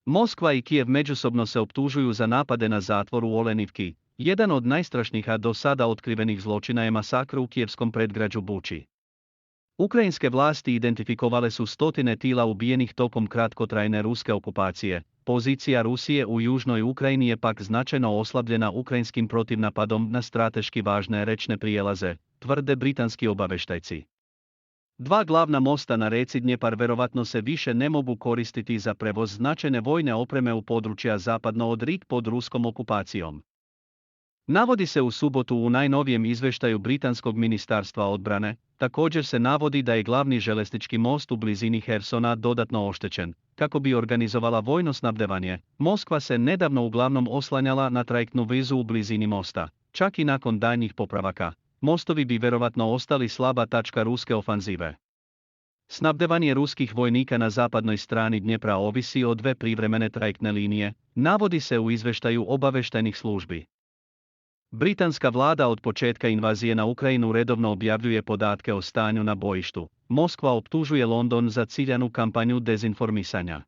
Moskva i Kijev međusobno se optužuju za napade na zatvor u Olenivki. Jedan od najstrašnijih do sada otkrivenih zločina je masakr u kijevskom predgrađu Buči. Ukrajinske vlasti identifikovale su stotine tila ubijenih tokom kratkotrajne ruske okupacije. Pozicija Rusije u južnoj Ukrajini je pak značajno oslabljena ukrajinskim protivnapadom na strateški važne rečne prijelaze, tvrde britanski obavještajci. Dva glavna mosta na reci Dnjepar verovatno se više ne mogu koristiti za prevoz značajne vojne opreme u područja zapadno od Rik pod ruskom okupacijom. Navodi se u subotu u najnovijem izvještaju Britanskog ministarstva odbrane. Također se navodi da je glavni željeznički most u blizini Hersona dodatno oštećen. Kako bi organizovala vojno snabdevanje, Moskva se nedavno uglavnom oslanjala na trajektnu vezu u blizini mosta. Čak i nakon daljnjih popravaka, mostovi bi verovatno ostali slaba tačka ruske ofanzive. Snabdevanje ruskih vojnika na zapadnoj strani Dnjepra ovisi o dve privremene trajektne linije, navodi se u izvještaju obavještajnih službi. Britanska vlada od početka invazije na Ukrajinu redovno objavljuje podatke o stanju na bojištu. Moskva optužuje London za ciljanu kampanju dezinformisanja.